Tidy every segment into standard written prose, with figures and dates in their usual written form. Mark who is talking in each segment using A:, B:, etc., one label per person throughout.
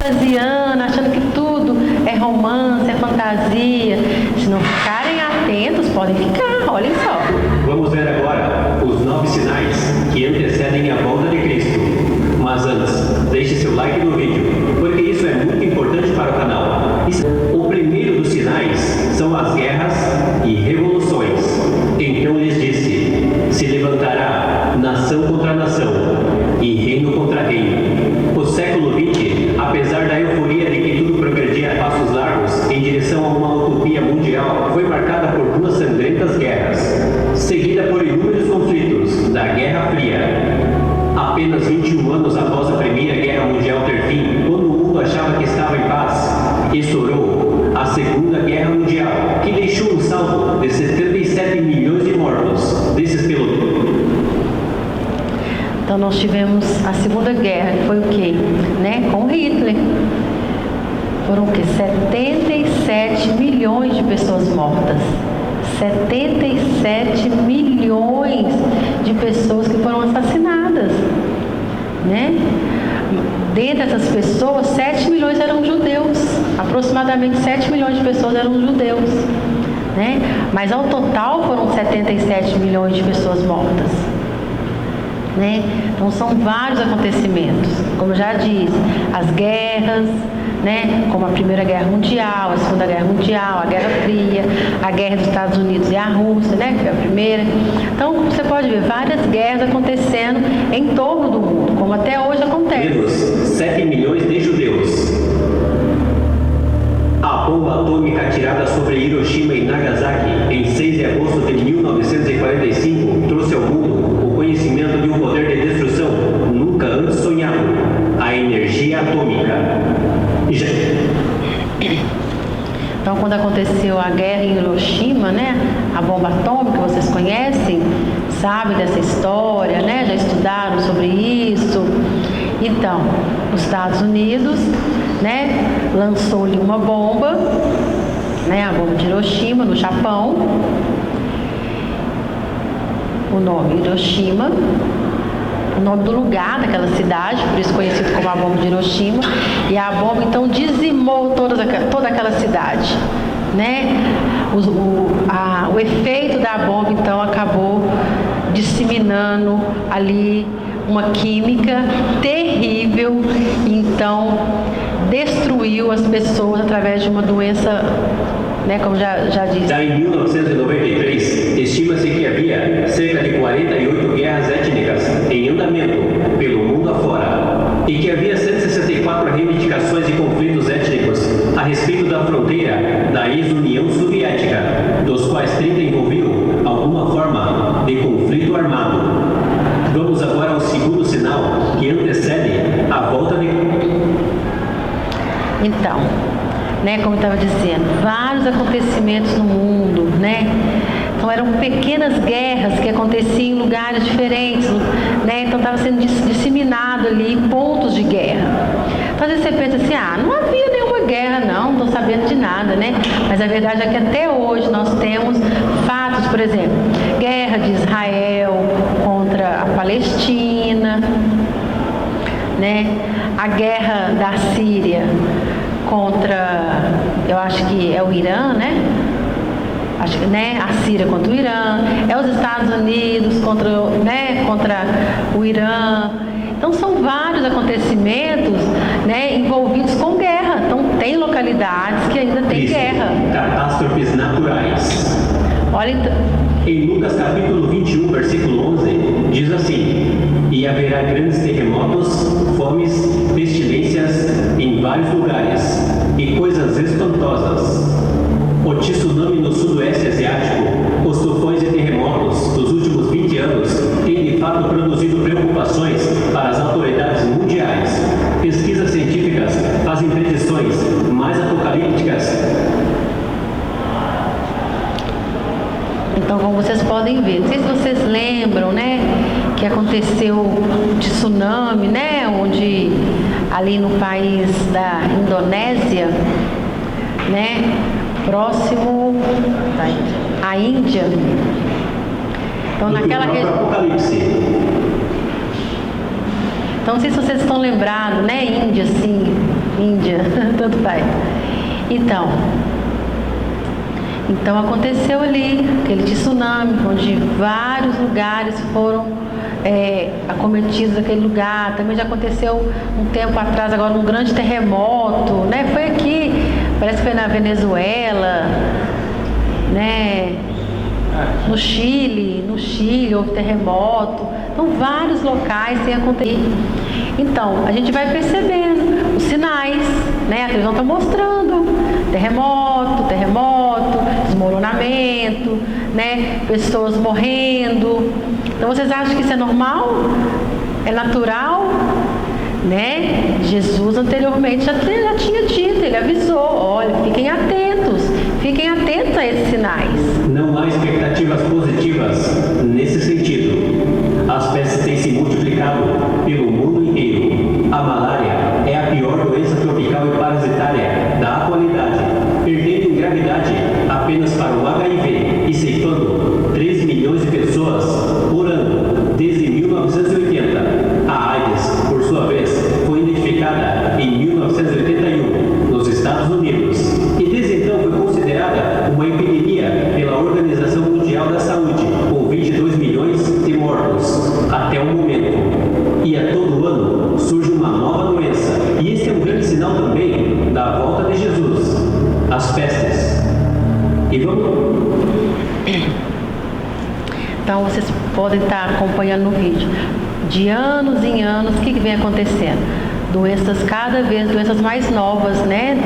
A: fantasiando, achando que tudo é romance, é fantasia. Se não ficarem atentos, podem ficar, olhem só.
B: Vamos ver agora os 9 sinais que antecedem a volta de Cristo. Mas antes, deixe seu like no vídeo, porque isso é muito importante para o canal. O primeiro dos sinais são as guerras e revoluções. Então lhes disse: se levantará nação contra nação e reino contra reino. O século XX, apesar da euforia de que tudo progredia a passos largos em direção a uma utopia mundial, foi marcada por 2 sangrentas guerras, seguida por inúmeros conflitos da Guerra Fria. Apenas 21 anos após a Primeira Guerra Mundial ter fim, quando o mundo achava que estava em paz, estourou a Segunda Guerra Mundial, que deixou um saldo de 77 milhões de mortos desses pelotões.
A: Então nós tivemos a Segunda Guerra, que foi o quê? Né? Com Hitler. Foram o quê? 77 milhões de pessoas mortas. 77 milhões de pessoas que foram assassinadas, né? Dentre essas pessoas, 7 milhões eram judeus. Aproximadamente 7 milhões de pessoas eram judeus, né? Mas ao total foram 77 milhões de pessoas mortas, né? Então são vários acontecimentos, como eu já disse, as guerras, né? Como a Primeira Guerra Mundial, a Segunda Guerra Mundial, a Guerra Fria, a Guerra dos Estados Unidos e a Rússia, né? Que foi a primeira. Então você pode ver várias guerras acontecendo em torno do mundo, como até hoje acontece.
B: Menos 7 milhões de judeus. A bomba atômica atirada sobre Hiroshima e Nagasaki em 6 de agosto de 1945 trouxe ao mundo o conhecimento de um poder de destruição nunca antes sonhado: a energia atômica.
A: Então, quando aconteceu a guerra em Hiroshima, né, a bomba atômica, vocês conhecem, sabem dessa história, né, já estudaram sobre isso. Então, os Estados Unidos, né, lançou-lhe uma bomba, né, a bomba de Hiroshima, no Japão. O nome Hiroshima, o nome do lugar daquela cidade, por isso conhecido como a bomba de Hiroshima, e a bomba então dizimou toda aquela cidade, né? O efeito da bomba então acabou disseminando ali uma química terrível, então destruiu as pessoas através de uma doença, né, como já disse.
B: Já em 1993, estima-se que havia cerca de 48 guerras étnicas em andamento pelo mundo afora, e que havia 164 reivindicações e conflitos étnicos a respeito da fronteira da ex-União Soviética, dos quais 30 envolviam alguma forma de conflito armado. Vamos agora ao segundo sinal que antecede a volta de...
A: Então, né, como eu estava dizendo, vários acontecimentos no mundo, né? Então eram pequenas guerras que aconteciam em lugares diferentes, né? Então estava sendo disseminado ali pontos de guerra. Então às vezes você pensa assim, não havia nenhuma guerra, não estou sabendo de nada, né? Mas a verdade é que até hoje nós temos fatos, por exemplo, guerra de Israel contra a Palestina, né? A guerra da Síria contra, eu acho que é o Irã, né? Acho que, né? A Síria contra o Irã, é os Estados Unidos contra o Irã. Então são vários acontecimentos, né, envolvidos com guerra. Então tem localidades que ainda tem guerra.
B: Catástrofes naturais.
A: Olha,
B: em Lucas capítulo 21, versículo 11, diz assim: e haverá grandes terremotos, fomes, pestilências em vários lugares, e coisas espantosas. O tsunami no sudoeste asiático, os tufões e terremotos dos últimos 20 anos têm de fato produzido preocupações para as autoridades mundiais. Pesquisas científicas fazem predições mais apocalípticas.
A: Então, como vocês podem ver, não sei se vocês lembram, né, que aconteceu um tsunami, né, onde ali no país da Indonésia, né, próximo à Índia. Então, naquela região. Então, não sei se vocês estão lembrados, né, Índia, assim, Índia, tanto faz. Então aconteceu ali aquele tsunami, onde vários lugares foram acometidos daquele lugar. Também já aconteceu um tempo atrás, agora um grande terremoto, né? Foi aqui, parece que foi na Venezuela, né? No Chile houve terremoto. Então vários locais têm acontecido. Então a gente vai percebendo os sinais, né? A televisão está mostrando terremoto, desmoronamento, né? Pessoas morrendo. Então vocês acham que isso é normal? É natural? Né? Jesus anteriormente já tinha dito, ele avisou, olha, fiquem atentos a esses sinais.
B: Não há expectativas positivas nesse sentido. As pestes têm se multiplicado pelo mundo inteiro. A malária é a pior doença tropical e parasitária da atualidade, perdendo em gravidade apenas para o HIV e ceifando 3 milhões de pessoas por ano desde 1980. A AIDS, por sua vez, foi identificada em 1981 nos Estados Unidos e desde então foi considerada uma epidemia pela Organização Mundial da Saúde, com 22 milhões de mortos até o momento. E a todo ano surge uma nova doença. E esse é um grande sinal também da volta de Jesus, as pestes. E vamos...
A: Então vocês podem estar acompanhando no vídeo. De anos em anos, o que vem acontecendo? Doenças mais novas, né?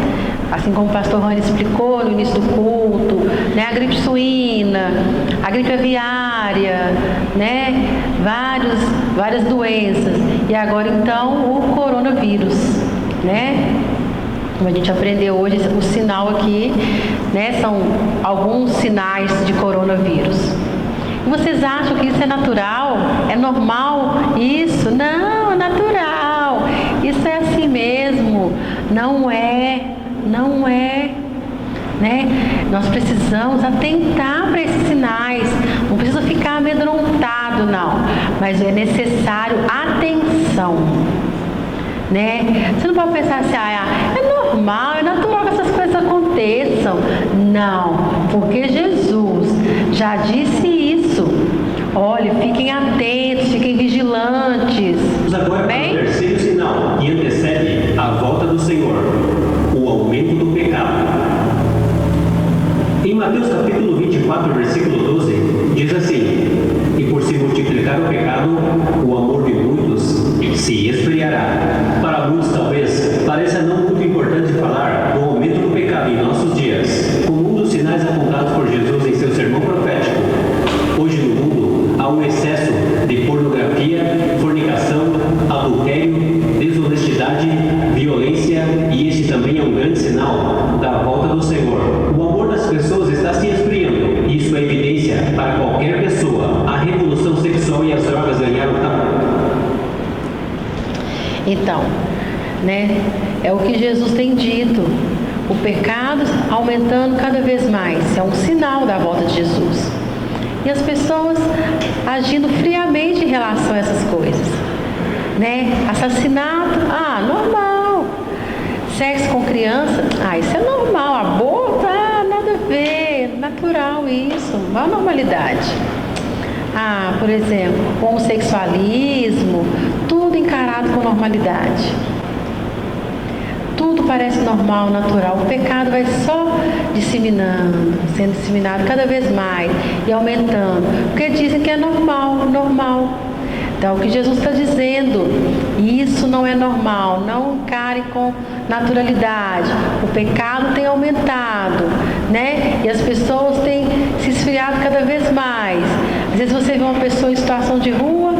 A: Assim como o pastor Rani explicou no início do culto, né? A gripe suína, a gripe aviária, né? Várias doenças. E agora então o coronavírus, né? Como a gente aprendeu hoje, o sinal aqui, né? São alguns sinais de coronavírus. E vocês acham que isso é natural? É normal? Isso? Não, é natural. Isso é assim mesmo. Não é, né? Nós precisamos atentar para esses sinais. Não precisa ficar amedrontado, não. Mas é necessário atenção, né? Você não pode pensar assim, é normal, é natural que essas coisas aconteçam. Não, porque Jesus já disse isso. Olha, fiquem atentos, fiquem vigilantes.
B: Agora para o terceiro sinal que antecede a volta do Senhor, o aumento do pecado. Em Mateus capítulo 24, versículo 12, diz assim: e por se multiplicar o pecado, o amor de muitos se esfriará. Para muitos talvez pareça não muito importante falar do aumento do pecado em nossos dias, como um dos sinais apontados por Jesus em seu sermão profético. Hoje no mundo há um excesso de pornografia, fornicação, adultério, desonestidade, violência, e este também é um grande sinal da volta do Senhor. O amor das pessoas está se esfriando. Isso é evidência para qualquer pessoa. A revolução sexual e as drogas ganharam tamanho.
A: Então, né? É o que Jesus tem dito. O pecado aumentando cada vez mais. É um sinal da volta de Jesus. E as pessoas agindo friamente em relação a essas coisas, né? Assassinato, normal. Sexo com criança, isso é normal. Aborto, nada a ver, natural isso, uma normalidade. Por exemplo, homossexualismo, tudo encarado com normalidade. Tudo parece normal, natural. O pecado vai só disseminando, sendo disseminado cada vez mais e aumentando. Porque dizem que é normal. Então, o que Jesus está dizendo, isso não é normal. Não encare com naturalidade. O pecado tem aumentado, né? E as pessoas têm se esfriado cada vez mais. Às vezes você vê uma pessoa em situação de rua,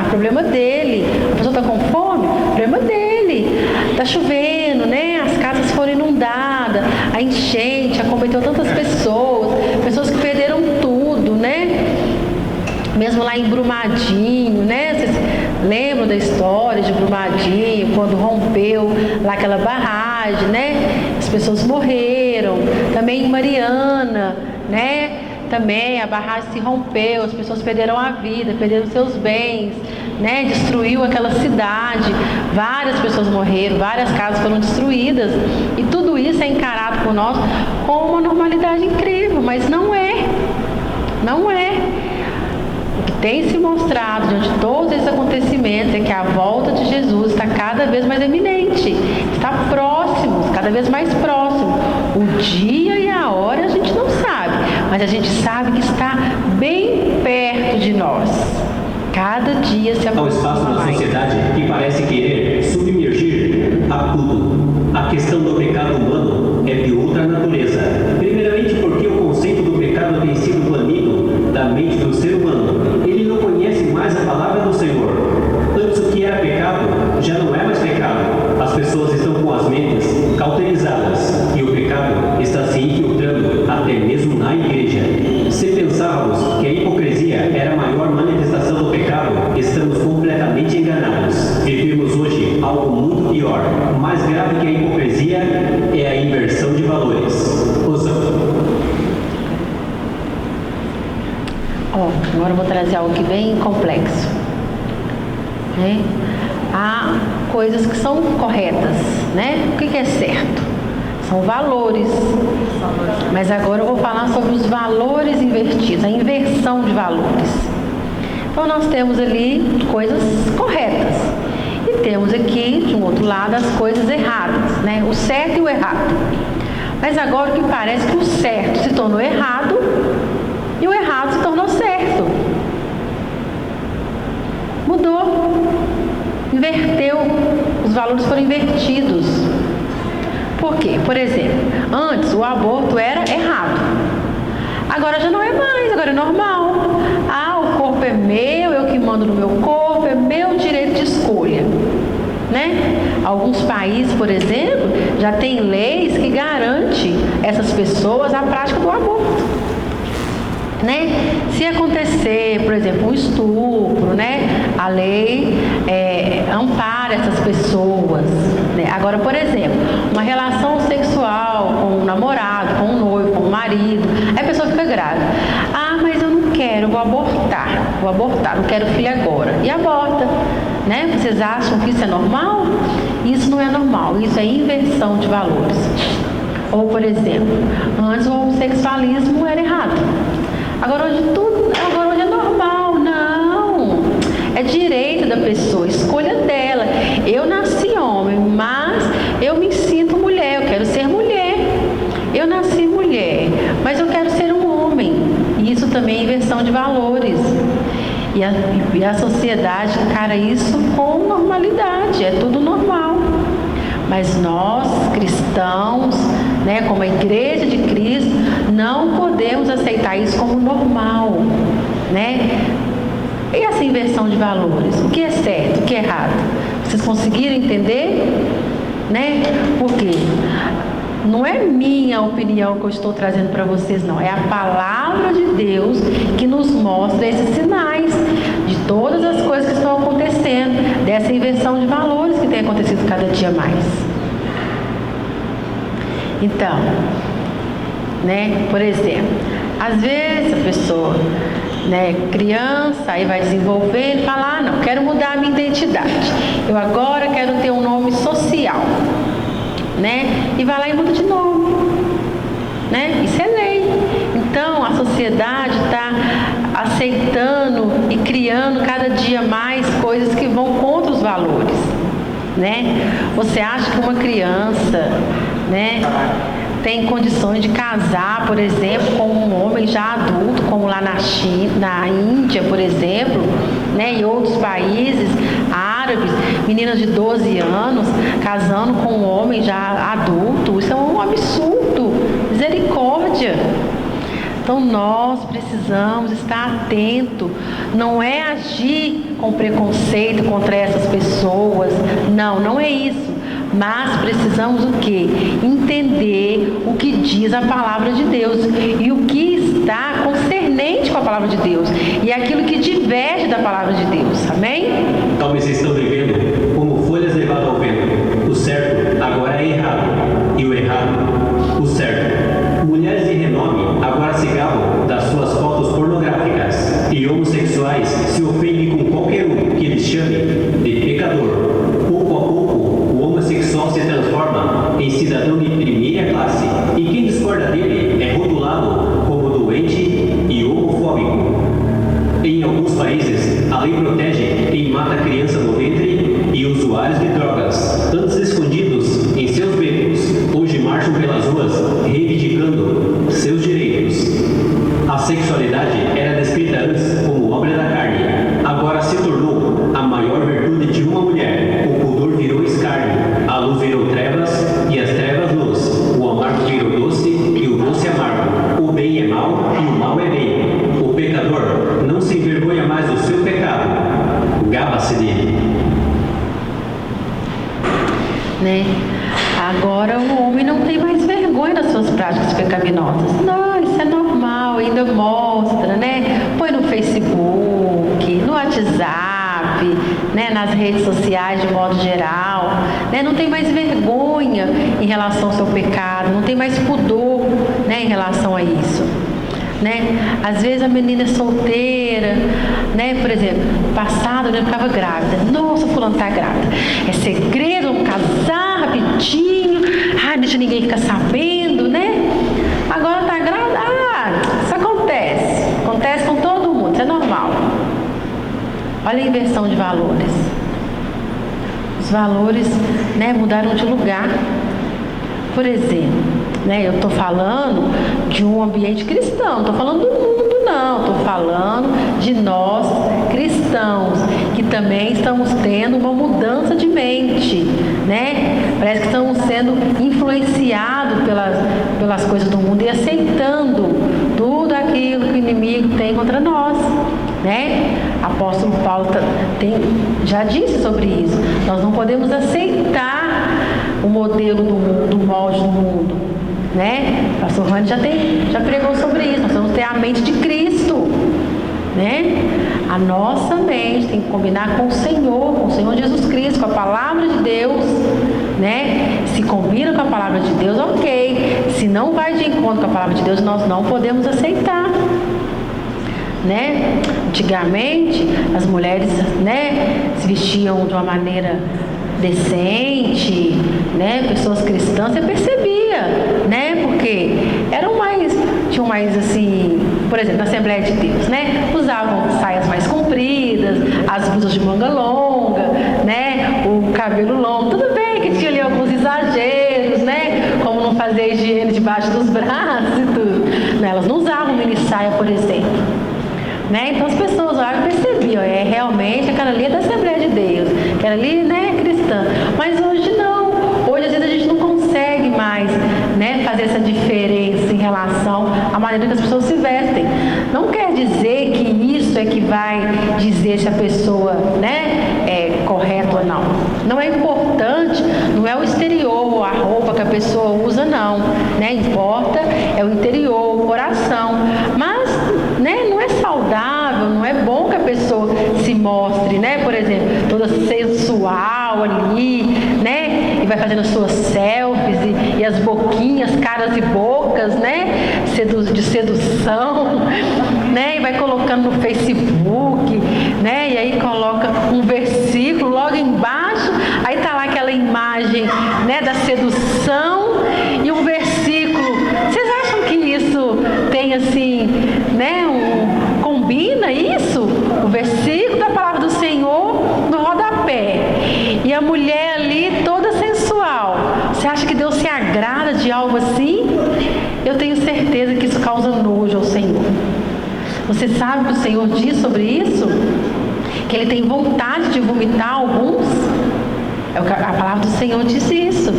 A: problema dele. A pessoa está com fome, problema dele. Está chovendo, né? As casas foram inundadas, a enchente acometeu tantas pessoas que perderam tudo, né? Mesmo lá em Brumadinho, né? Vocês lembram da história de Brumadinho, quando rompeu lá aquela barragem, né? As pessoas morreram. Também em Mariana, né? também a barragem se rompeu, as pessoas perderam a vida, perderam seus bens, né? Destruiu aquela cidade, várias pessoas morreram, várias casas foram destruídas, e tudo isso é encarado por nós como uma normalidade incrível, mas não é. O que tem se mostrado diante de todos esses acontecimentos é que a volta de Jesus está cada vez mais eminente, está próximo, cada vez mais próximo. O dia e a hora a gente não sabe, mas a gente sabe que está bem perto de nós. Cada dia se
B: aproxima. Há um espaço na sociedade que parece querer submergir a tudo. A questão do pecado humano é de outra natureza. Primeiramente porque o conceito do pecado tem sido banido da mente do ser humano. Ele não conhece mais a palavra do Senhor. Antes o que era pecado já não é mais pecado. As pessoas estão com as mentes cauterizadas e o pecado está se infiltrando até mesmo na igreja. Se pensávamos que a hipocrisia era a maior manifestação do pecado, estamos completamente enganados. Vivemos hoje algo muito pior. Mais grave que a hipocrisia é a inversão de valores.
A: Agora eu vou trazer algo aqui bem complexo. Há coisas que são corretas, né? O que é certo? São valores. Mas agora eu vou falar sobre os valores invertidos, a inversão de valores. Então nós temos ali coisas corretas. E temos aqui, de um outro lado, as coisas erradas, né? O certo e o errado. Mas agora o que parece que o certo se tornou errado e o errado se tornou certo. Mudou. Inverteu. Os valores foram invertidos. Por quê? Por exemplo, antes o aborto era errado. Agora já não é mais, agora é normal. O corpo é meu, eu que mando no meu corpo, é meu direito de escolha. Né? Alguns países, por exemplo, já tem leis que garantem essas pessoas a prática do aborto. Né? Se acontecer, por exemplo, um estupro, né? A lei ampara essas pessoas. Né? Agora, por exemplo, uma relação sexual com um namorado, com um noivo, com um marido, aí a pessoa fica grávida. Mas eu não quero, vou abortar, não quero filho agora. E aborta. Né? Vocês acham que isso é normal? Isso não é normal, isso é inversão de valores. Ou, por exemplo, antes o homossexualismo era errado. Agora hoje é normal. Não. É direito da pessoa, escolha dela. Eu nasci homem, mas eu me sinto mulher, eu quero ser mulher. Eu nasci mulher, mas eu quero ser um homem. Isso também é inversão de valores. E a sociedade encara isso com normalidade, é tudo normal. Mas nós, cristãos, né, como a Igreja de Cristo, não podemos aceitar isso como normal. Né? E essa inversão de valores? O que é certo, o que é errado? Vocês conseguiram entender? Né? Por quê? Não é minha opinião que eu estou trazendo para vocês, não. É a palavra de Deus que nos mostra esses sinais de todas as coisas que estão acontecendo, dessa inversão de valores que tem acontecido cada dia mais. Então, né, por exemplo, às vezes a pessoa, né, criança, aí vai desenvolvendo e fala, não, quero mudar a minha identidade. Eu agora quero ter um nome social. Né? E vai lá e muda de nome, né? Isso é lei. Então a sociedade está aceitando e criando cada dia mais coisas que vão contra os valores, né? Você acha que uma criança, né, tem condições de casar, por exemplo, com um homem já adulto, como lá na China, na Índia, por exemplo, né, e outros países árabes, meninas de 12 anos casando com um homem já adulto? Isso é um absurdo, misericórdia. Então nós precisamos estar atentos, não é agir com preconceito contra essas pessoas, não é isso. Mas precisamos o quê? Entender o que diz a palavra de Deus e o que está concernente com a palavra de Deus e aquilo que diverge da palavra de Deus. Amém?
B: Talvez vocês estão vivendo como folhas levadas ao vento. O certo agora é errado e o errado, o certo. Mulheres de renome agora se gabam das suas pecador. Pouco a pouco, o homossexual se transforma em cidadão de primeira classe e quem discorda dele é rotulado como doente e homofóbico. Em alguns países, a lei protege quem mata criança no ventre e usuários de drogas, antes escondidos em seus becos, hoje marcham pelas ruas reivindicando seus direitos. A sexualidade era descrita antes como obra da carne, agora se tornou a maior virtude de uma mulher. O pudor virou escárnio, a luz virou trevas e as trevas luz. O amargo virou doce e o doce amargo. O bem é mal e o mal é bem. O pecador não se envergonha mais do seu pecado, gaba-se dele.
A: Né? Agora o homem não tem mais vergonha das suas práticas pecaminosas. Não, isso é normal, ainda mostra, né? Põe no Facebook, no WhatsApp, né? Nas redes sociais de modo geral, né? Não tem mais vergonha em relação ao seu pecado, não tem mais pudor, né? Em relação a isso. Né? Às vezes a menina é solteira, né? Por exemplo, passado eu ficava grávida. Nossa, fulano tá grávida. É segredo, vamos casar rapidinho. Ai, deixa ninguém ficar sabendo, né? Agora tá grávida. Isso acontece. Acontece com todo mundo, isso é normal. Olha a inversão de valores. Os valores, né, mudaram de lugar. Por exemplo, né, eu estou falando de um ambiente cristão, não estou falando do mundo não, estou falando de nós cristãos, que também estamos tendo uma mudança de mente, né? Parece que estamos sendo influenciados pelas coisas do mundo e aceitando tudo aquilo que o inimigo tem contra nós, né? Apóstolo Paulo já disse sobre isso. Nós não podemos aceitar o modelo do mundo, o molde do mundo, né? O pastor Rani já pregou sobre isso. Nós temos que ter a mente de Cristo, né? A nossa mente tem que combinar com o Senhor Jesus Cristo, com a palavra de Deus, né? Se combina com a palavra de Deus, ok. Se não vai de encontro com a palavra de Deus, nós não podemos aceitar, né? Antigamente as mulheres, né, se vestiam de uma maneira decente, né? Pessoas cristãs, você percebia, né? Porque tinham mais assim, por exemplo, na Assembleia de Deus, né? Usavam saias mais compridas, as blusas de manga longa, né? O cabelo longo, tudo bem que tinha ali alguns exageros, né? Como não fazer higiene debaixo dos braços e tudo. Né? Elas não usavam mini saia, por exemplo. Né? Então as pessoas olhavam e percebiam, realmente aquela ali é da Assembleia de Deus, aquela ali, né, é cristã. Mas hoje não, hoje às vezes a gente não consegue mais, né, fazer essa diferença em relação à maneira que as pessoas se vestem. Não quer dizer que isso é que vai dizer se a pessoa, né, é correta ou não. Não é importante, não é o exterior, a roupa que a pessoa usa, não, né? Importa é o interior, o coração. Mas, né, não é saudável, não é bom que a pessoa se mostre, né? Por exemplo, toda sensual ali, né? E vai fazendo suas selfies e as boquinhas, caras e bocas, né? De sedução, né? E vai colocando no Facebook, né? E aí coloca um versículo logo embaixo, aí tá lá aquela imagem, né, da sedução e um versículo. Vocês acham que isso tem assim, né, combina isso? O versículo da palavra do Senhor no rodapé e a mulher ali toda sensual. Você acha que Deus se agrada de algo assim? Eu tenho certeza que isso causa nojo ao Senhor. Você sabe o que o Senhor diz sobre isso? Que Ele tem vontade de vomitar alguns? A palavra do Senhor diz isso.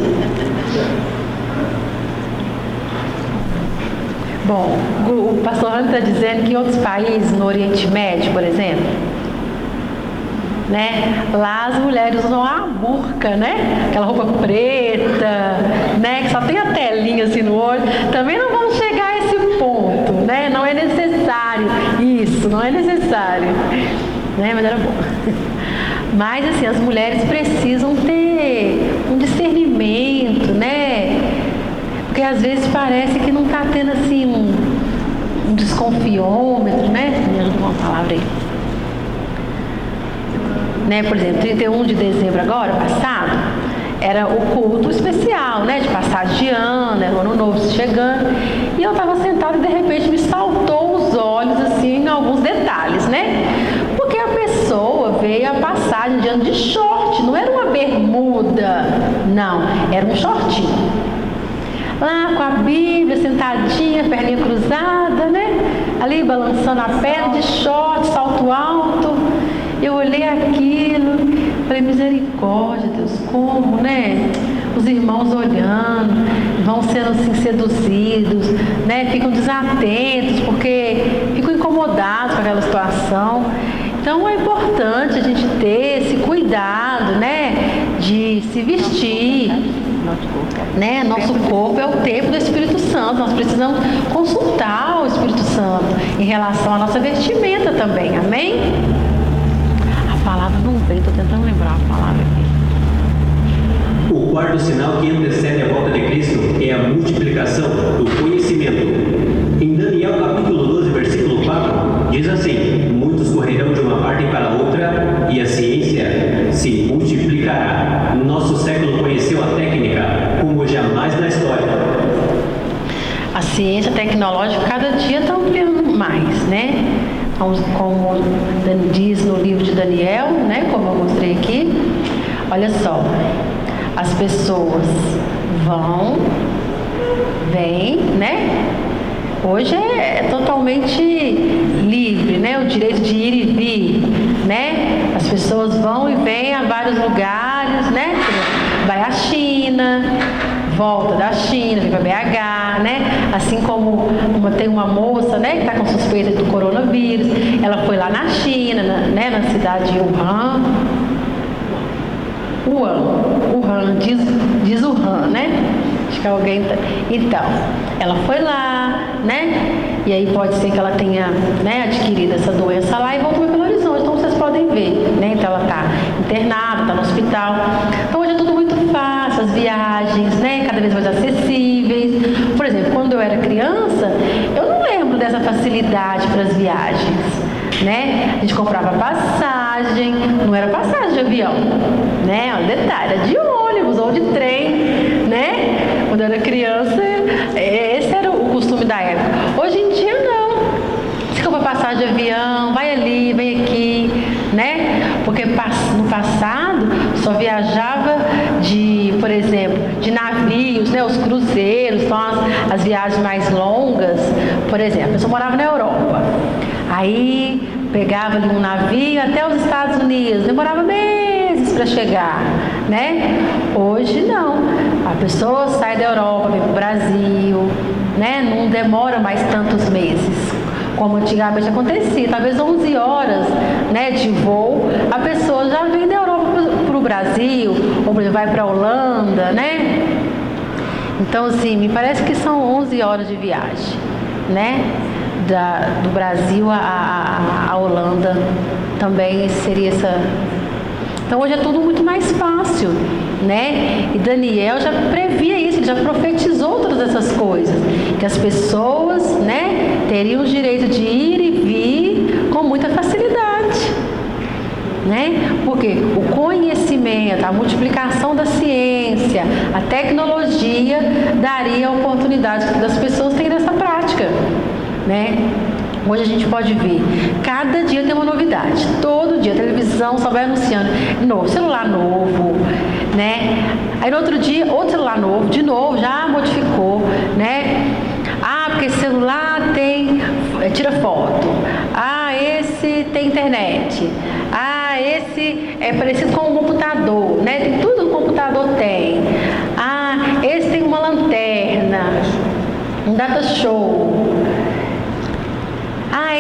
A: Bom, o pastor Rani está dizendo que em outros países, no Oriente Médio, por exemplo, né, lá as mulheres usam a burca, né? Aquela roupa preta, né? Que só tem a telinha assim no olho. Também não vamos chegar a esse ponto, né? Não é necessário isso, não é necessário, né? Mas era bom. Mas assim, as mulheres precisam ter um discernimento, né? Porque às vezes parece que não está tendo assim um desconfiômetro, né? Me ajuda com uma palavra aí. né? Por exemplo, 31 de dezembro agora, passado, era o culto especial, né? De passagem de ano, era o ano novo chegando. E eu estava sentada e de repente me saltou os olhos, assim, em alguns detalhes, né? Porque a pessoa veio a passagem de ano de short, não era uma bermuda, não, era um shortinho. Lá com a Bíblia, sentadinha, perninha cruzada, né? Ali balançando a perna de short, salto alto. Eu olhei aquilo, falei, misericórdia, Deus, como, né? Os irmãos olhando, vão sendo assim seduzidos, né? Ficam desatentos, porque ficam incomodados com aquela situação. Então é importante a gente ter esse cuidado, né? De se vestir. Né? Nosso corpo é o templo do Espírito Santo. Nós precisamos consultar o Espírito Santo em relação à nossa vestimenta também. Amém? A palavra não vem, estou tentando lembrar a palavra aqui.
B: O quarto sinal que antecede a volta de Cristo é a multiplicação do conhecimento. Em Daniel capítulo 12, versículo 4, diz assim: muitos correrão de uma parte para outra e a ciência se multiplicará. Nosso século conheceu a técnica como jamais na história.
A: A ciência tecnológica cada dia está ampliando mais, né? Como diz no livro de Daniel, né? Como eu mostrei aqui. Olha só, as pessoas vêm, né? Hoje é totalmente livre, né? O direito de ir e vir, né? As pessoas vão e vêm a vários lugares, né? Vai à China, volta da China, vem para BH, né? Assim como tem uma moça, né? Que está com suspeita do coronavírus, ela foi lá na China, né? Na cidade de Wuhan, diz Wuhan, né? Acho que alguém tá... Então, ela foi lá, né? E aí pode ser que ela tenha, né, adquirido essa doença lá e voltou para Belo Horizonte. Então vocês podem ver, né? Então ela está internada, está no hospital. Então hoje é tudo muito fácil, as viagens, né? Cada vez mais acessíveis. Por exemplo, quando eu era criança, eu não lembro dessa facilidade para as viagens. Né? A gente comprava passagem, não era passagem de avião, né? Um detalhe, era de ônibus ou de trem, né? Quando eu era criança, esse era o costume da época. Hoje em dia não. Você compra passagem de avião, vai ali, vem aqui, né? Porque no passado só viajava por exemplo, de navios, né? Os cruzeiros, então as viagens mais longas, por exemplo, eu só morava na Europa. Aí pegava ali um navio até os Estados Unidos, demorava meses para chegar, né? Hoje não, a pessoa sai da Europa, vem para o Brasil, né? Não demora mais tantos meses, como antigamente acontecia, talvez 11 horas, né, de voo, a pessoa já vem da Europa para o Brasil, ou vai para a Holanda, né? Então, assim, me parece que são 11 horas de viagem, né? Do Brasil à Holanda também seria essa. Então hoje é tudo muito mais fácil, né? E Daniel já previa isso, ele já profetizou todas essas coisas, que as pessoas, né, teriam o direito de ir e vir com muita facilidade, né? Porque o conhecimento, a multiplicação da ciência, a tecnologia daria a oportunidade das pessoas terem essa prática. Né? Hoje a gente pode ver, cada dia tem uma novidade, todo dia a televisão só vai anunciando novo, celular novo, né? Aí no outro dia, outro celular novo, de novo, já modificou, né? Ah, porque esse celular tira foto, esse tem internet, esse é parecido com um computador, né? Tem tudo que o computador tem, esse tem uma lanterna, um data show,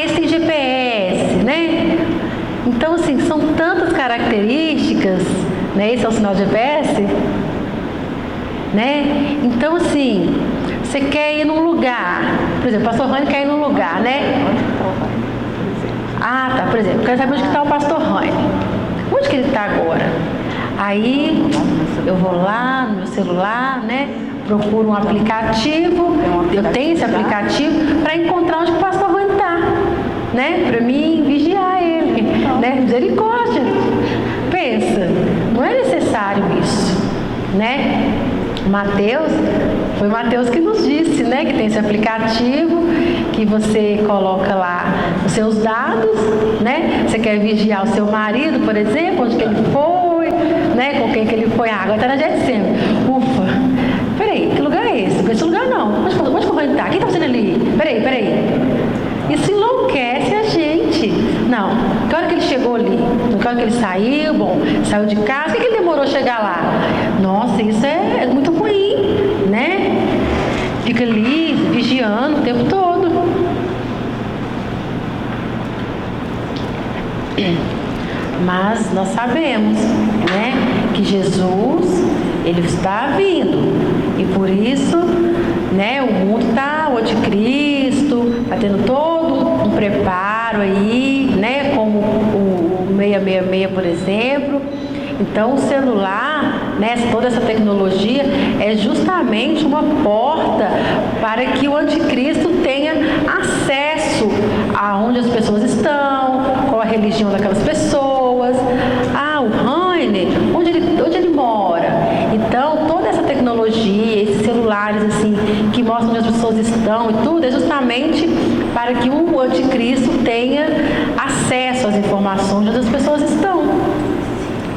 A: esse tem GPS, né? Então, assim, são tantas características, né? Esse é o sinal de GPS, né? Então, assim, você quer ir num lugar, por exemplo, o pastor Rani quer ir num lugar, né? Tá, por exemplo, eu quero saber onde está o pastor Rani. Onde que ele está agora? Aí, eu vou lá no meu celular, né? Procuro um aplicativo, eu tenho esse aplicativo para encontrar onde o pastor Rani está, né? Para mim vigiar ele, né? Misericórdia. Pensa, não é necessário isso, né? Foi Mateus que nos disse, né? Que tem esse aplicativo que você coloca lá os seus dados, né? Você quer vigiar o seu marido, por exemplo, onde que ele foi, né? Com quem que ele foi. Agora está na Getsemane. Ufa, peraí, que lugar é esse? Esse lugar não. Onde que o Rony está? Quem está fazendo ali? Peraí. Isso enlouquece a gente. Não, que hora que ele chegou ali? Que hora que ele saiu? Bom, saiu de casa. Por que ele demorou a chegar lá? Nossa, isso é muito ruim, né? Fica ali vigiando o tempo todo. Mas nós sabemos, né, que Jesus, ele está vindo. E por isso, né, o mundo está, o anticristo, está tendo todo um preparo aí, né, como o 666, por exemplo. Então o celular, né, toda essa tecnologia é justamente uma porta para que o anticristo tenha acesso aonde as pessoas estão, qual a religião daquelas pessoas, o Rainer, onde ele mora. Então toda essa tecnologia, esses celulares assim, que mostram onde as pessoas estão e tudo, é justamente para que o anticristo tenha acesso às informações onde as pessoas estão.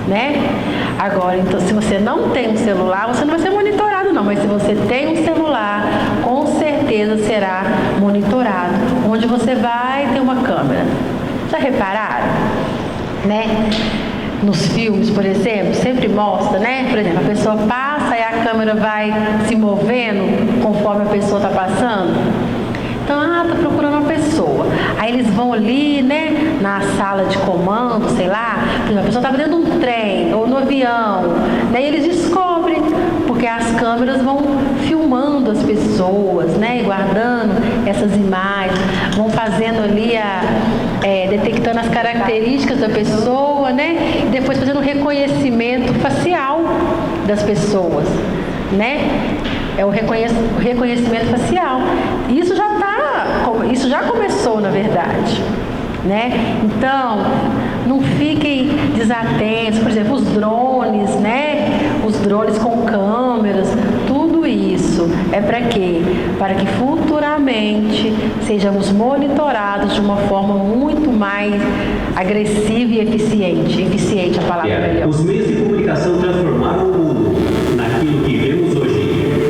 A: Né? Agora, então, se você não tem um celular, você não vai ser monitorado não, mas se você tem um celular, com certeza será monitorado. Onde você vai, tem uma câmera. Já repararam? Né? Nos filmes, por exemplo, sempre mostra, né? Por exemplo, a pessoa passa e a câmera vai se movendo conforme a pessoa está passando. Então, tá procurando uma pessoa. Aí eles vão ali, né, na sala de comando, sei lá, a pessoa estava dentro de um trem ou no avião, né, e eles descobrem, porque as câmeras vão filmando as pessoas, né, e guardando essas imagens, vão fazendo ali detectando as características da pessoa, né, e depois fazendo um reconhecimento facial das pessoas, né? É o reconhecimento facial. Isso já começou, na verdade, né? Então, não fiquem desatentos. Por exemplo, os drones, né? Os drones com câmeras, tudo isso é para quê? Para que futuramente sejamos monitorados de uma forma muito mais agressiva e eficiente. Eficiente a palavra melhor.
B: Os meios de comunicação transformaram o mundo naquilo que vemos hoje.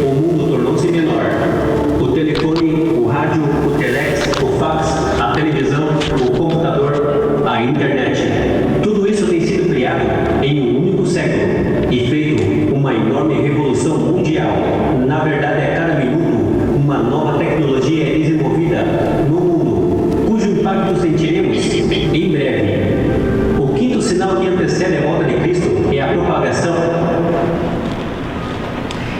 B: O mundo tornou-se menor. O telefone, o rádio, o telex, o fax, a televisão, o computador, a internet. Tudo isso tem sido criado em um único século e feito uma enorme revolução mundial. Na verdade, a cada minuto, uma nova tecnologia é desenvolvida no mundo, cujo impacto sentiremos em breve. O quinto sinal que antecede a volta de Cristo é a propagação.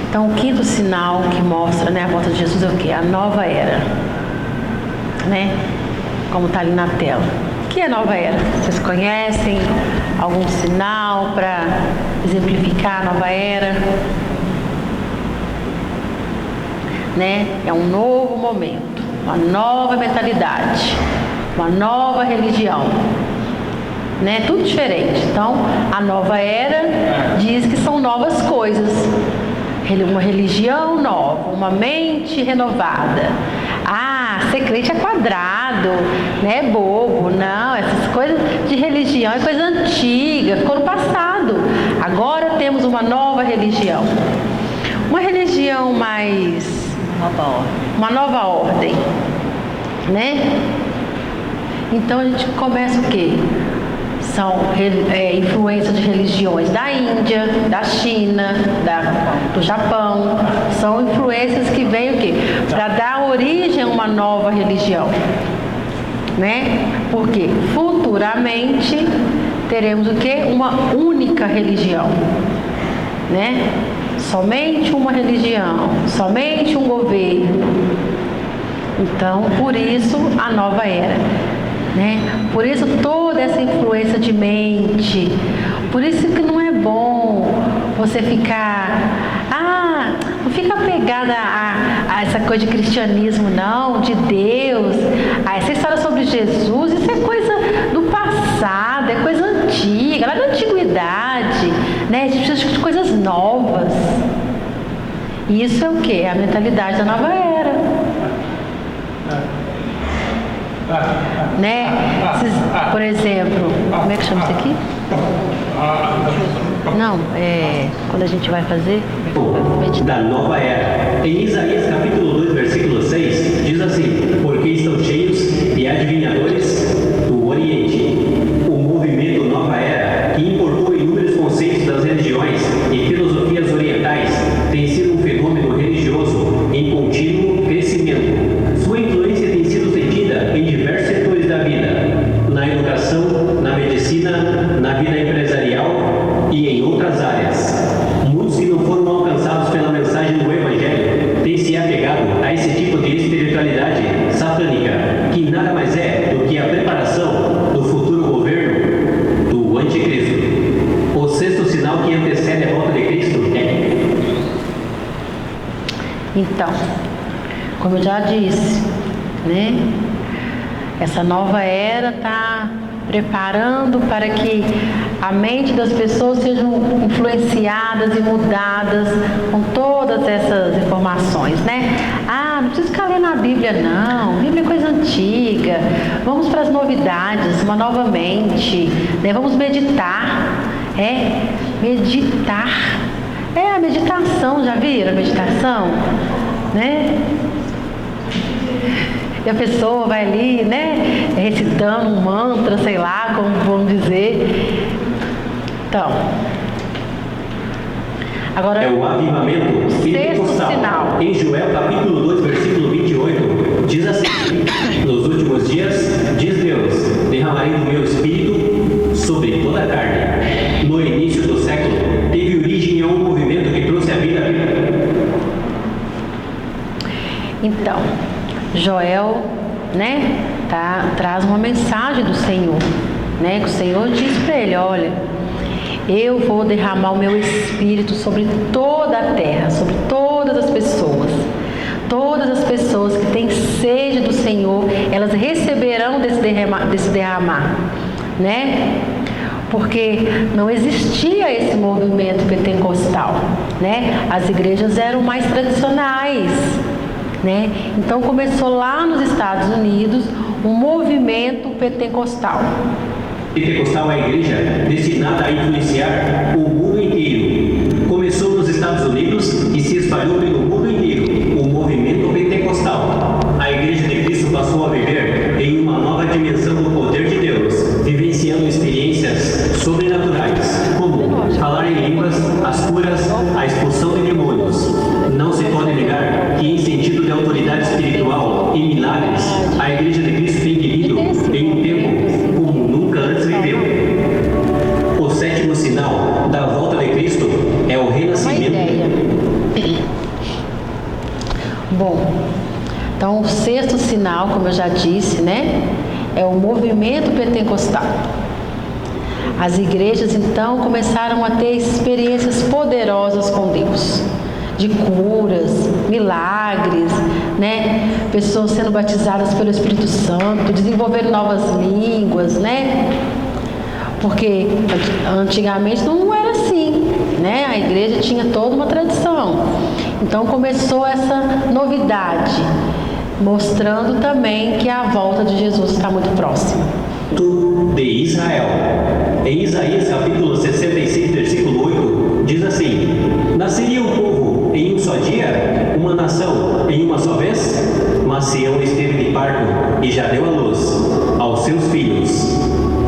A: Então, o quinto sinal que mostra, né, a volta de Jesus é o quê? A nova era, né? Como está ali na tela. O que é a nova era? Vocês conhecem algum sinal para exemplificar a nova era? Né? É um novo momento, uma nova mentalidade, uma nova religião, né? Tudo diferente. Então, a nova era diz que são novas coisas. Uma religião nova, uma mente renovada. Ser crente é quadrado, né? É bobo. Não, essas coisas de religião é coisa antiga, ficou no passado. Agora temos uma nova religião. Uma religião mais... Uma nova ordem, né? Então a gente começa o quê? São influências de religiões da Índia, da China, do Japão. São influências que vêm o quê? Para dar origem a uma nova religião, né? Porque futuramente teremos o quê? Uma única religião, né? Somente uma religião, somente um governo. Então, por isso a nova era. Né? Por isso toda essa influência de mente, por isso que não é bom você ficar, não fica apegada a essa coisa de cristianismo não, de Deus, essa história sobre Jesus, isso é coisa do passado, nada, é coisa antiga, lá da antiguidade, né? A gente precisa de coisas novas. E isso é o quê? É a mentalidade da nova era. Né? Por exemplo, como é que chama isso aqui? Não, quando a gente vai fazer
B: da nova era. Em Isaías capítulo 2, versículo 6, diz assim: porque estão cheios de adivinhadores do Oriente. O movimento nova era, que importou inúmeros conceitos das religiões e filosofias orientais, tem sido um fenômeno religioso em contínuo crescimento. Sua influência tem sido sentida em diversos setores da vida, na educação, na medicina, na vida empresarial e em outras áreas. Muitos que não foram alcançados pela mensagem do Evangelho têm se apegado a esse tipo de espiritualidade satânica, que nada mais é do que a preparação do futuro governo do anticristo. O sexto sinal que antecede a volta de Cristo é...
A: Então, como eu já disse, né? Essa nova era está preparando para que a mente das pessoas sejam influenciadas e mudadas com todas essas informações, né? Ah, não precisa ficar lendo a Bíblia, não. A Bíblia é coisa antiga. Vamos para as novidades, uma nova mente, né? Vamos meditar. Meditar. A meditação, já viram a meditação? Né? E a pessoa vai ali, né, recitando um mantra, sei lá, como vão dizer. Então, agora
B: é o avivamento pentecostal.
A: Sinal.
B: Em Joel capítulo 2, versículo 28, diz assim: nos últimos dias, diz Deus, derramarei do meu espírito sobre toda a carne. No início do século, teve origem a um movimento que trouxe a vida.
A: Então, Joel, né, traz uma mensagem do Senhor, né, que o Senhor diz para ele: olha, eu vou derramar o meu espírito sobre toda a terra, sobre todas as pessoas. Todas as pessoas que têm sede do Senhor, elas receberão desse derramar, né? Porque não existia esse movimento pentecostal, né? As igrejas eram mais tradicionais, né? Então começou lá nos Estados Unidos um movimento pentecostal.
B: Pentecostal é a igreja destinada a influenciar o mundo inteiro. Começou nos Estados Unidos e se espalhou pelo mundo inteiro. O movimento pentecostal. A igreja de Cristo passou a viver em uma nova dimensão do poder de Deus, vivenciando experiências sobrenaturais, como falar em línguas, as curas, a expulsão de demônios. Não se pode negar que, em sentido de autoridade espiritual e milagres, a igreja de Cristo tem vivido em um tempo como nunca antes viveu. O sétimo sinal da volta de Cristo é o renascimento.
A: Bom, então o sexto sinal, como eu já disse, né, é o movimento pentecostal. As igrejas então começaram a ter experiências poderosas com Deus, de curas, milagres, né? Pessoas sendo batizadas pelo Espírito Santo, desenvolvendo novas línguas, né? Porque antigamente não era assim, né? A igreja tinha toda uma tradição. Então começou essa novidade, mostrando também que a volta de Jesus está muito próxima.
B: De Israel. Em Isaías capítulo 66, versículo 8, diz assim: nasceria um povo em um só dia, uma nação em uma só vez? Mas Sião esteve de parto e já deu à luz aos seus filhos.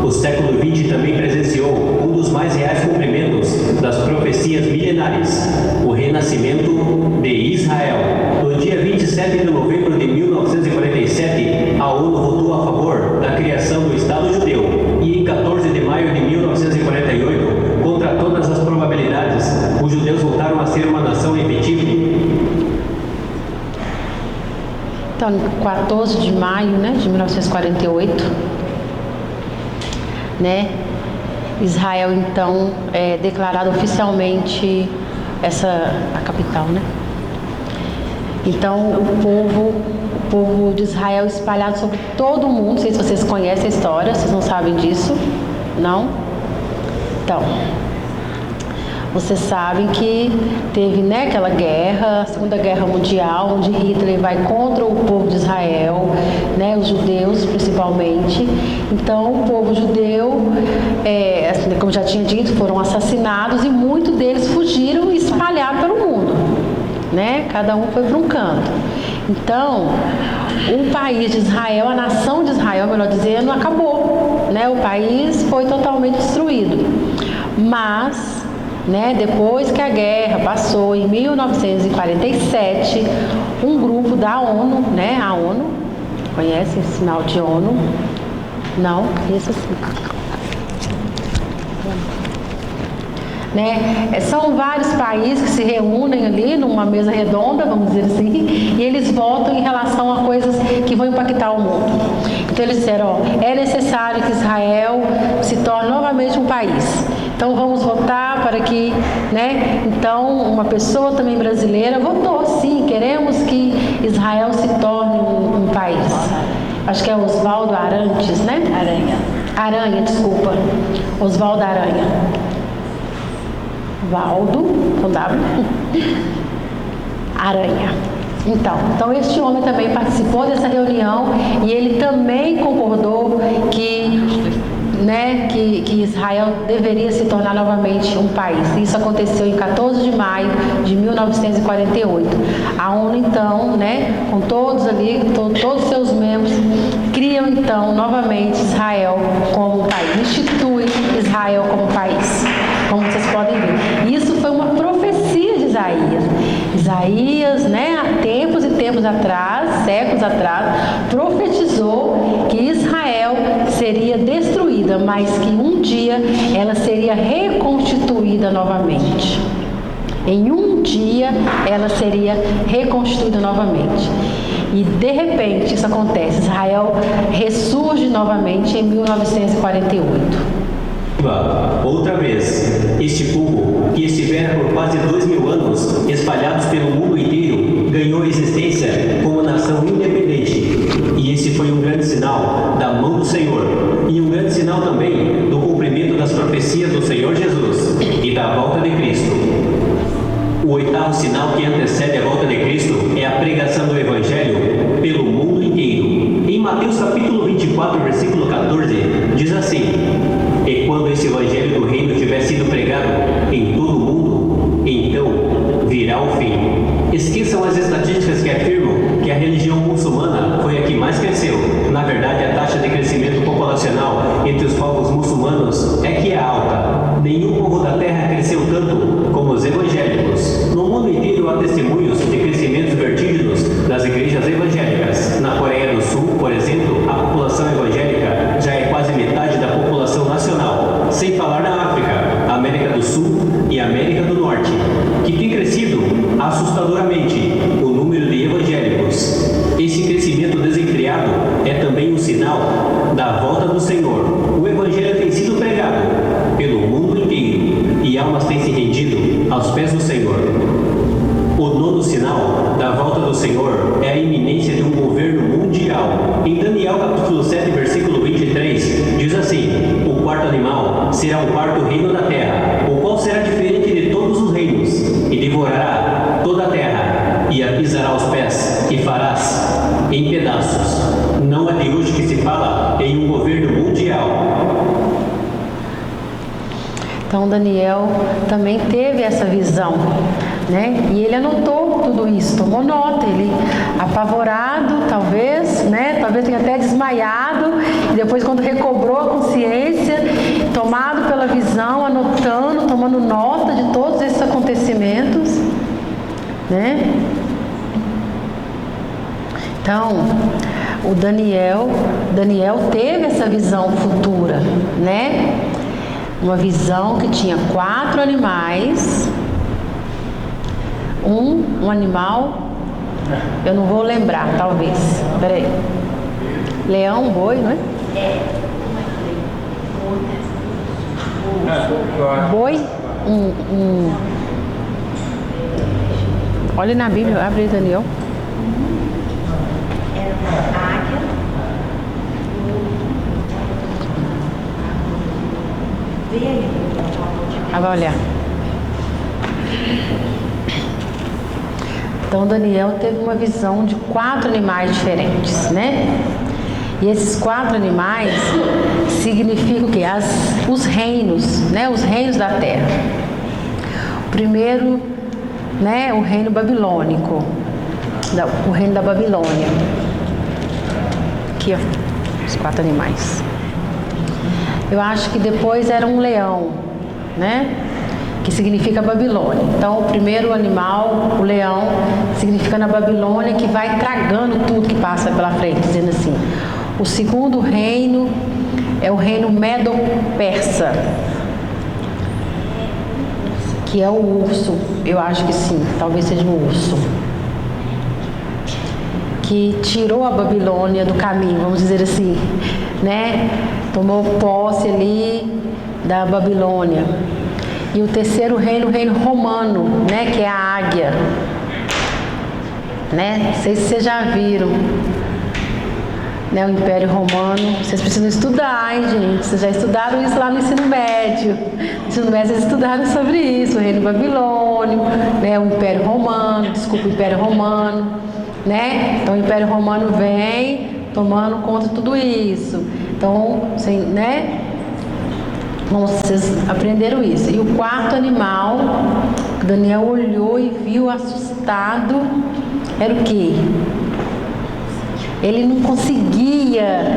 B: O século XX também presenciou um dos mais reais cumprimentos das profecias milenares, o renascimento de Israel. No dia 27 de novembro de 1947, a ONU votou a favor da criação do Estado Judeu, e em 14 de maio de 1948, contra todas as probabilidades, os judeus voltaram a ser uma nação efetiva.
A: Então, 14 de maio, né, de 1948, né, Israel então é declarado oficialmente a capital, né? Então o povo de Israel espalhado sobre todo o mundo. Não sei se vocês conhecem a história, vocês não sabem disso, Não? Então, vocês sabem que teve, né, aquela guerra, a Segunda Guerra Mundial, onde Hitler vai contra o povo de Israel, né, os judeus principalmente. Então, o povo judeu, assim, como já tinha dito, foram assassinados e muitos deles fugiram e espalharam pelo mundo, né? Cada um foi para um canto. Então, o país de Israel, a nação de Israel, melhor dizendo, acabou, né? O país foi totalmente destruído. Mas, né, depois que a guerra passou, em 1947, um grupo da ONU, né, a ONU, conhece esse sinal de ONU? Não, isso sim. Né? São vários países que se reúnem ali numa mesa redonda, vamos dizer assim, e eles votam em relação a coisas que vão impactar o mundo. Então eles disseram, é necessário que Israel se torne novamente um país. Então vamos votar para que, né? Então uma pessoa também brasileira votou, sim, queremos que Israel se torne um país. Acho que é Oswaldo Arantes, né? Aranha, desculpa. Oswaldo Aranha. Valdo, com W, Aranha. Então este homem também participou dessa reunião e ele também concordou que, né, que Israel deveria se tornar novamente um país. Isso aconteceu em 14 de maio de 1948. A ONU, então, né, com todos ali, todos os seus membros, criam, então, novamente Israel como um país, institui Israel como país, como vocês podem ver. Isso foi uma profecia de Isaías. Isaías, né, há tempos e tempos atrás, séculos atrás, profetizou que Israel seria destruída, mas que um dia ela seria reconstituída novamente. Em um dia ela seria reconstituída novamente. E de repente isso acontece. Israel ressurge novamente em 1948.
B: Outra vez, este povo, que estivera por quase 2000 anos espalhados pelo mundo inteiro, ganhou existência como nação independente. E esse foi um grande sinal da mão do Senhor, e um grande sinal também do cumprimento das profecias do Senhor Jesus e da volta de Cristo. O oitavo sinal que antecede a volta de Cristo é a pregação do Evangelho pelo mundo inteiro. Em Mateus capítulo 24, versículo 14, diz assim: E quando esse Evangelho do Reino tiver sido pregado em todo o mundo, então virá o fim. Esqueçam as estatísticas que afirmam que a religião muçulmana foi a que mais cresceu. Na verdade, a taxa de crescimento populacional entre os povos muçulmanos é que é alta. Nenhum povo da terra cresceu tanto como os evangélicos. No mundo inteiro há testemunhos de crescimentos vertíginos das igrejas evangélicas. Na Coreia do Sul, por exemplo, a população evangélica já é quase metade da população nacional, sem falar na África, América do Sul e América do Norte, que tem crescido assustadoramente o número de evangélicos. Esse crescimento desenfreado é também um sinal da volta do Senhor. O Evangelho tem sido pregado pelo mundo inteiro e almas têm se rendido aos pés do Senhor. O nono sinal da volta do Senhor é a iminência de um governo mundial. Em Daniel capítulo 7, versículo 23, diz assim: O quarto animal será o quarto reino da terra, o qual será diferente de todos os reinos, e devorará toda a terra, e a pisará aos pés, e farás em pedaços. Não é de hoje que se fala em um governo mundial.
A: Então Daniel também teve essa visão, né? E ele anotou tudo isso, tomou nota, ele apavorado, talvez, né? Talvez tenha até desmaiado, e depois quando recobrou a consciência, tomado pela visão, anotando, tomando nota de todos esses acontecimentos, né? Então, o Daniel teve essa visão futura, né? Uma visão que tinha 4 animais, um animal, eu não vou lembrar, talvez, peraí, leão, boi, não é? Boi, olha na Bíblia, abre aí, Daniel. Vai olhar. Então Daniel teve uma visão de 4 animais diferentes, né? E esses 4 animais significam o quê? Os reinos, né? Os reinos da terra. O primeiro, né? O reino babilônico, o reino da Babilônia. Aqui, ó, os 4 animais. Eu acho que depois era um leão, né? Que significa Babilônia. Então, o primeiro animal, o leão, significa na Babilônia, que vai tragando tudo que passa pela frente, dizendo assim. O segundo reino é o reino medo-persa, que é o urso. Eu acho que sim, talvez seja um urso, que tirou a Babilônia do caminho, vamos dizer assim, né? Tomou posse ali da Babilônia. E o terceiro reino, o reino romano, né? Que é a águia, né? Não sei se vocês já viram, né? O Império Romano. Vocês precisam estudar, hein, gente? Vocês já estudaram isso lá no ensino médio. No ensino médio vocês estudaram sobre isso, o reino babilônio, né? O Império Romano, desculpa, o Império Romano, né? Então o Império Romano vem tomando conta de tudo isso. Então, assim, né? Bom, vocês aprenderam isso. E o quarto animal, Daniel olhou e viu assustado, era o quê? Ele não conseguia,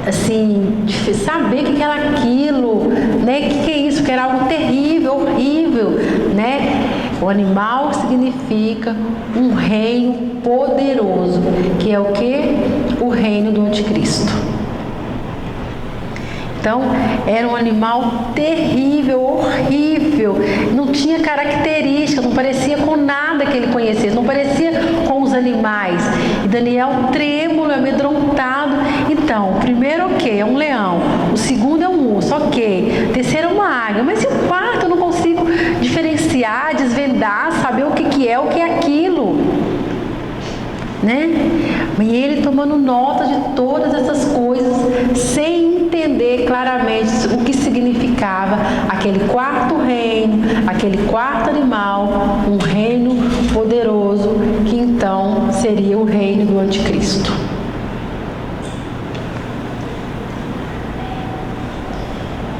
A: assim, saber o que era aquilo, né? O que é isso? Que era algo terrível, horrível, né? O animal significa um reino poderoso, que é o quê? O reino do anticristo. Então, era um animal terrível, horrível, não tinha característica, não parecia com nada que ele conhecesse, não parecia com os animais. E Daniel, trêmulo, amedrontado. Então, o primeiro é o quê? É um leão. O segundo é um urso, ok. O terceiro é uma águia. Mas e o quarto? Eu não consigo diferenciar, desvendar, saber o que é, o que é aquilo, né? E ele tomando nota de todas essas coisas, sem entender claramente o que significava aquele quarto reino, aquele quarto animal, um reino poderoso, que então seria o reino do anticristo.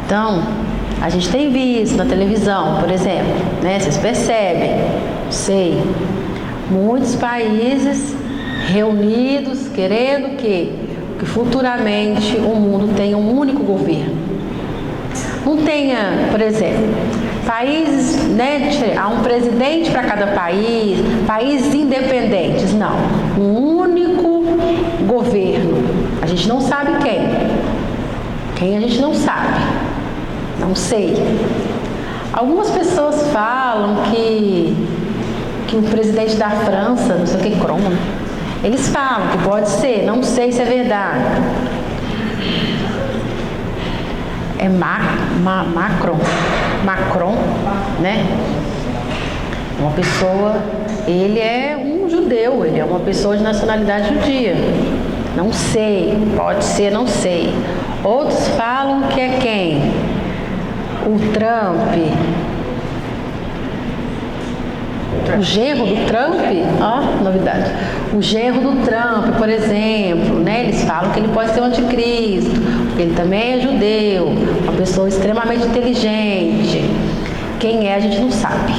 A: Então, a gente tem visto na televisão, por exemplo, né? Vocês percebem, sei, muitos países reunidos, querendo que futuramente o mundo tenha um único governo. Não tenha, por exemplo, países, né, há um presidente para cada país, países independentes, não. Um único governo. A gente não sabe quem. Quem a gente não sabe. Não sei. Algumas pessoas falam que o presidente da França, não sei o que, Macron, eles falam que pode ser, não sei se é verdade. É Macron, né? Uma pessoa, ele é um judeu, ele é uma pessoa de nacionalidade judia. Não sei, pode ser, não sei. Outros falam que é quem? O Trump. O genro do Trump, ó, novidade. O genro do Trump, por exemplo, né? Eles falam que ele pode ser o anticristo, porque ele também é judeu, uma pessoa extremamente inteligente. Quem é, a gente não sabe,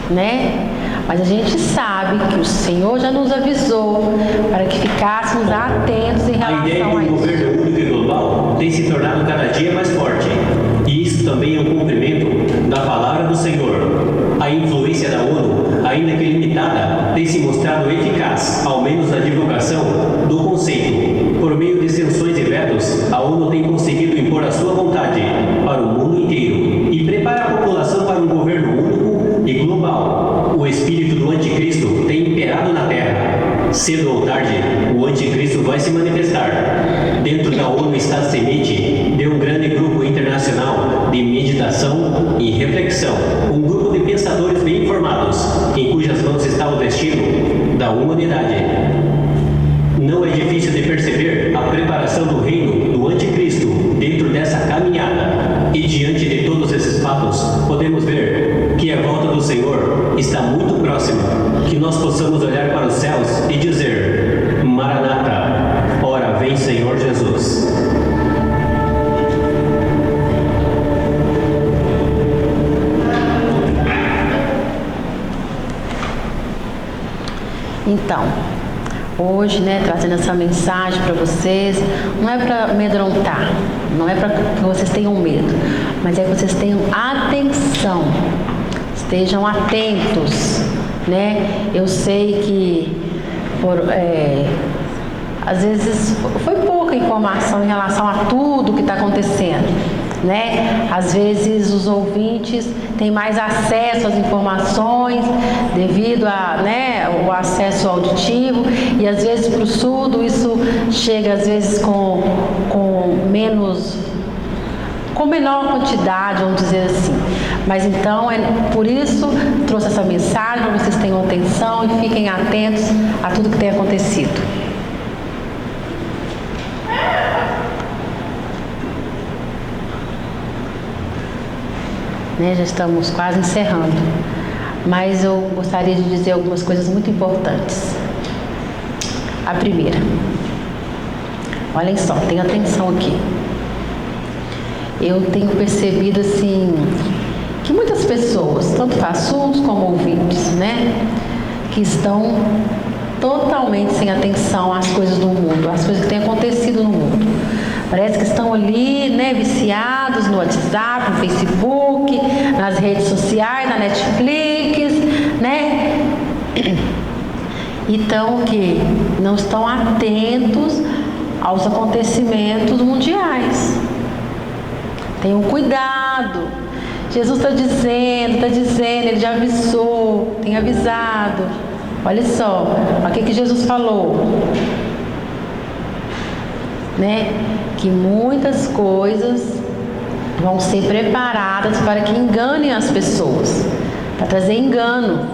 A: né? Mas a gente sabe que o Senhor já nos avisou para que ficássemos atentos em relação a isso.
B: A ideia de um governo único e global tem se tornado cada dia mais forte. E isso também é um cumprimento da palavra do Senhor. A influência da ONU, ainda que limitada, tem se mostrado eficaz, ao menos na divulgação do conceito. Por meio de sanções e vetos, a ONU tem conseguido impor a sua vontade para o mundo inteiro e preparar a população para um governo único e global. O espírito do anticristo tem imperado na Terra. Cedo ou tarde, o anticristo vai se manifestar. Dentro da ONU está semente de um grande grupo internacional de meditação e reflexão, um grupo de pensadores bem informados, em cujas mãos está o destino da humanidade. Não é difícil de perceber a preparação do reino do anticristo dentro meio dessa caminhada e diante de todos esses fatos, podemos ver que a volta do Senhor está muito próxima, que nós possamos olhar para os céus e dizer: Maranata, ora vem Senhor Jesus.
A: Então, hoje, trazendo essa mensagem para vocês, não é para amedrontar, não é para que vocês tenham medo, mas é que vocês tenham atenção, estejam atentos, Eu sei que às vezes foi pouca informação em relação a tudo que está acontecendo, Às vezes os ouvintes têm mais acesso às informações devido ao acesso auditivo, e às vezes para o surdo isso chega às vezes com menor quantidade, vamos dizer assim. Mas então, por isso trouxe essa mensagem para vocês tenham atenção e fiquem atentos a tudo que tem acontecido. Já estamos quase encerrando, mas eu gostaria de dizer algumas coisas muito importantes. A primeira, olhem só, tenham atenção aqui. Eu tenho percebido assim que muitas pessoas, tanto surdos como ouvintes, que estão totalmente sem atenção às coisas do mundo, às coisas que têm acontecido no mundo. Parece que estão ali, viciados no WhatsApp, no Facebook, nas redes sociais, na Netflix, Então, que não estão atentos aos acontecimentos mundiais. Tenham cuidado. Jesus está dizendo, Ele já avisou, tem avisado. Olha só, o que Jesus falou. Que muitas coisas vão ser preparadas para que enganem as pessoas, para trazer engano,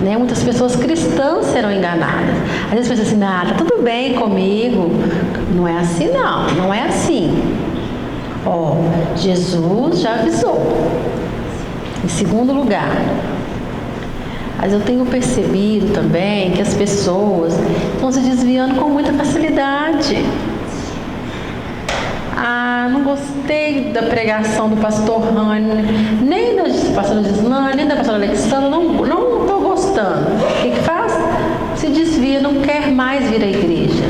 A: Muitas pessoas cristãs serão enganadas. Às vezes pensa assim, tá tudo bem comigo. Não é assim não é assim. Jesus já avisou. Em segundo lugar, mas eu tenho percebido também que as pessoas estão se desviando com muita facilidade. Não gostei da pregação do pastor Rani, nem da pastora Gislane, nem da pastora Alexandra, não estou gostando. O que faz? Se desvia, não quer mais vir à igreja.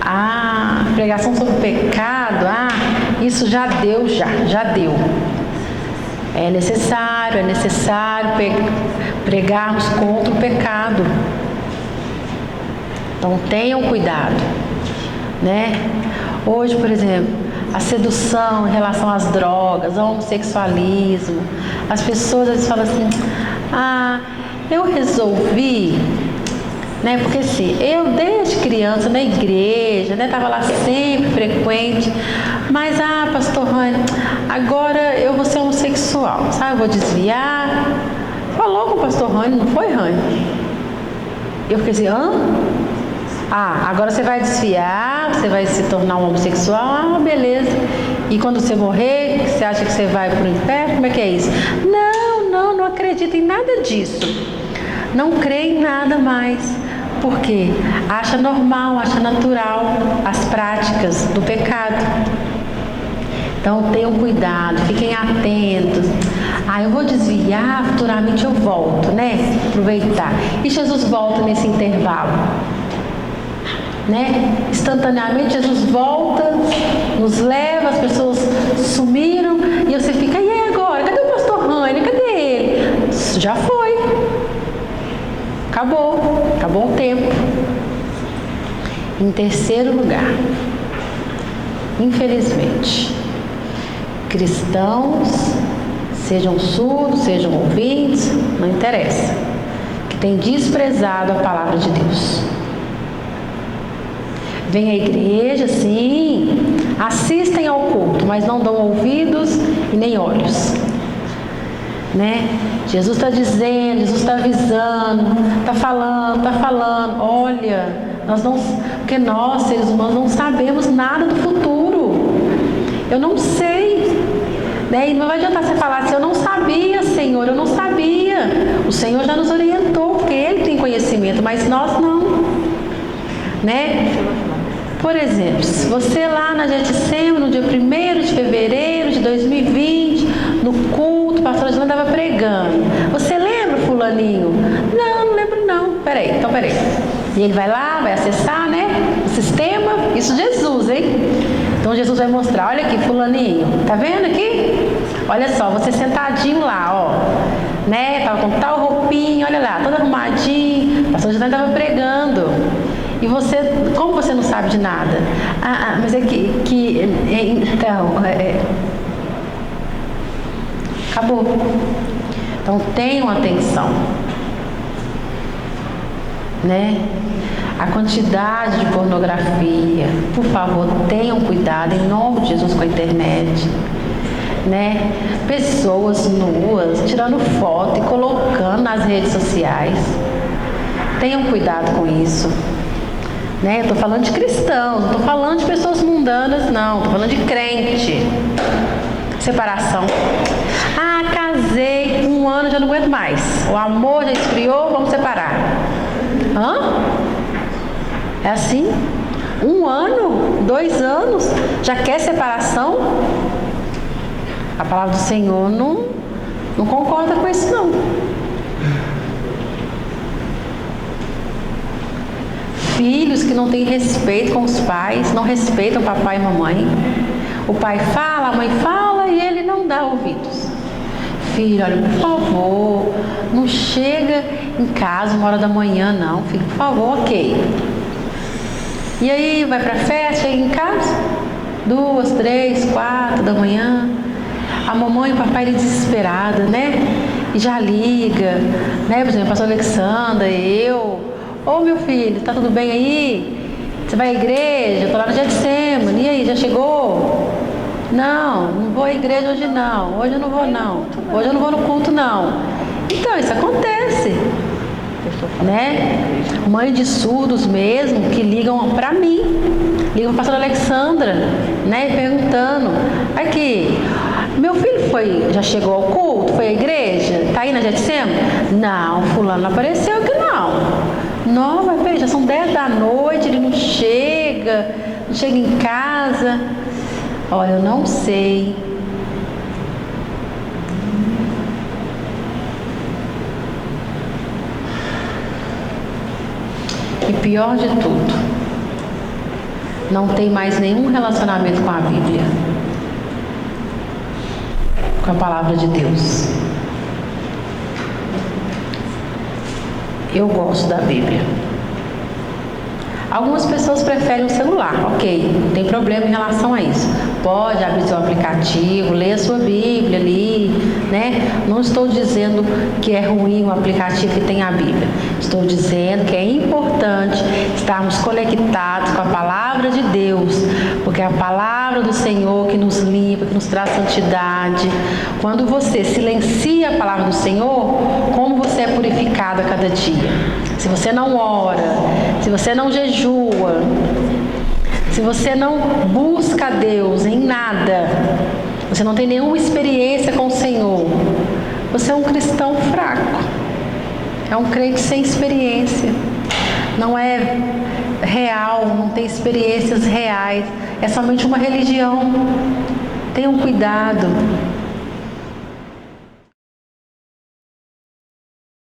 A: A pregação sobre o pecado, isso já deu. É necessário pregarmos contra o pecado. Então tenham cuidado, Hoje, por exemplo, a sedução em relação às drogas, ao homossexualismo, as pessoas às vezes falam assim, eu resolvi, porque assim, eu desde criança na igreja, estava lá sempre frequente, mas pastor Rani, agora eu vou ser homossexual, eu vou desviar. Falou com o pastor Rani, não foi, Rani? Eu fiquei assim, agora você vai desviar, você vai se tornar um homossexual, beleza. E quando você morrer, você acha que você vai para o inferno? Como é que é isso? Não acredito em nada disso. Não creio em nada mais. Por quê? Acha normal, acha natural as práticas do pecado. Então tenham cuidado, fiquem atentos. Eu vou desviar, futuramente eu volto, Aproveitar. E Jesus volta nesse intervalo. Instantaneamente Jesus volta, nos leva, as pessoas sumiram e você fica, e aí agora? Cadê o pastor Rani? Cadê ele? Já foi. Acabou o tempo. Em terceiro lugar, infelizmente, cristãos, sejam surdos, sejam ouvintes, não interessa, que têm desprezado a palavra de Deus. Vêm à igreja, sim, assistem ao culto, mas não dão ouvidos e nem olhos. Jesus está dizendo, Jesus está avisando, está falando. Olha, nós não Porque nós, seres humanos, não sabemos nada do futuro. Eu não sei. E não vai adiantar você falar assim, eu não sabia, Senhor, eu não sabia. O Senhor já nos orientou, porque Ele tem conhecimento, mas nós não. Por exemplo, se você lá na Getsemane, no dia 1º de fevereiro de 2020, no culto, o pastor Adilane estava pregando. Você lembra, fulaninho? Não lembro não. Peraí. E ele vai lá, vai acessar, o sistema. Isso Jesus, hein? Então Jesus vai mostrar, olha aqui, fulaninho. Tá vendo aqui? Olha só, você sentadinho lá, ó. Tava com tal roupinha, olha lá, todo arrumadinho. O pastor Adilane estava pregando. E você, como você não sabe de nada? Mas é então, acabou. Então tenham atenção, A quantidade de pornografia, por favor, tenham cuidado em nome de Jesus com a internet, Pessoas nuas, tirando foto e colocando nas redes sociais. Tenham cuidado com isso. Eu estou falando de cristãos, não estou falando de pessoas mundanas, não. Estou falando de crente. Separação. Casei, 1 ano, já não aguento mais. O amor já esfriou, vamos separar. É assim? 1 ano, 2 anos, já quer separação? A palavra do Senhor não concorda com isso, não. Filhos que não têm respeito com os pais, não respeitam papai e mamãe. O pai fala, a mãe fala e ele não dá ouvidos. Filho, olha, por favor, não chega em casa 1h da manhã, não. Filho, por favor, ok. E aí, vai pra festa, chega em casa, 2, 3, 4 da manhã. A mamãe e o papai desesperada, E já liga, Por exemplo, a pastora Alexandra, Ô meu filho, tá tudo bem aí? Você vai à igreja? Eu tô lá no Getsemane. E aí, já chegou? Não vou à igreja hoje não. Hoje eu não vou não. Hoje eu não vou no culto não. Então, isso acontece. Mãe de surdos mesmo, que ligam pra mim. Ligam pra pastora Alexandra, perguntando. Aqui, meu filho já chegou ao culto? Foi à igreja? Tá aí na Getsemane? Não, fulano não apareceu aqui não. Não, mas peraí, já são 10 da noite, ele não chega em casa. Olha, eu não sei. E pior de tudo, não tem mais nenhum relacionamento com a Bíblia, com a palavra de Deus. Eu gosto da Bíblia. Algumas pessoas preferem o celular, ok, não tem problema em relação a isso. Pode abrir seu aplicativo, ler a sua Bíblia ali, Não estou dizendo que é ruim o aplicativo que tem a Bíblia. Estou dizendo que é importante estarmos conectados com a palavra de Deus, porque é a palavra do Senhor que nos limpa, que nos traz santidade. Quando você silencia a palavra do Senhor, como você é purificado a cada dia? Se você não ora, se você não jejua, se você não busca Deus em nada, você não tem nenhuma experiência com o Senhor, você é um cristão fraco, é um crente sem experiência, não é real, não tem experiências reais, é somente uma religião. Tenham cuidado.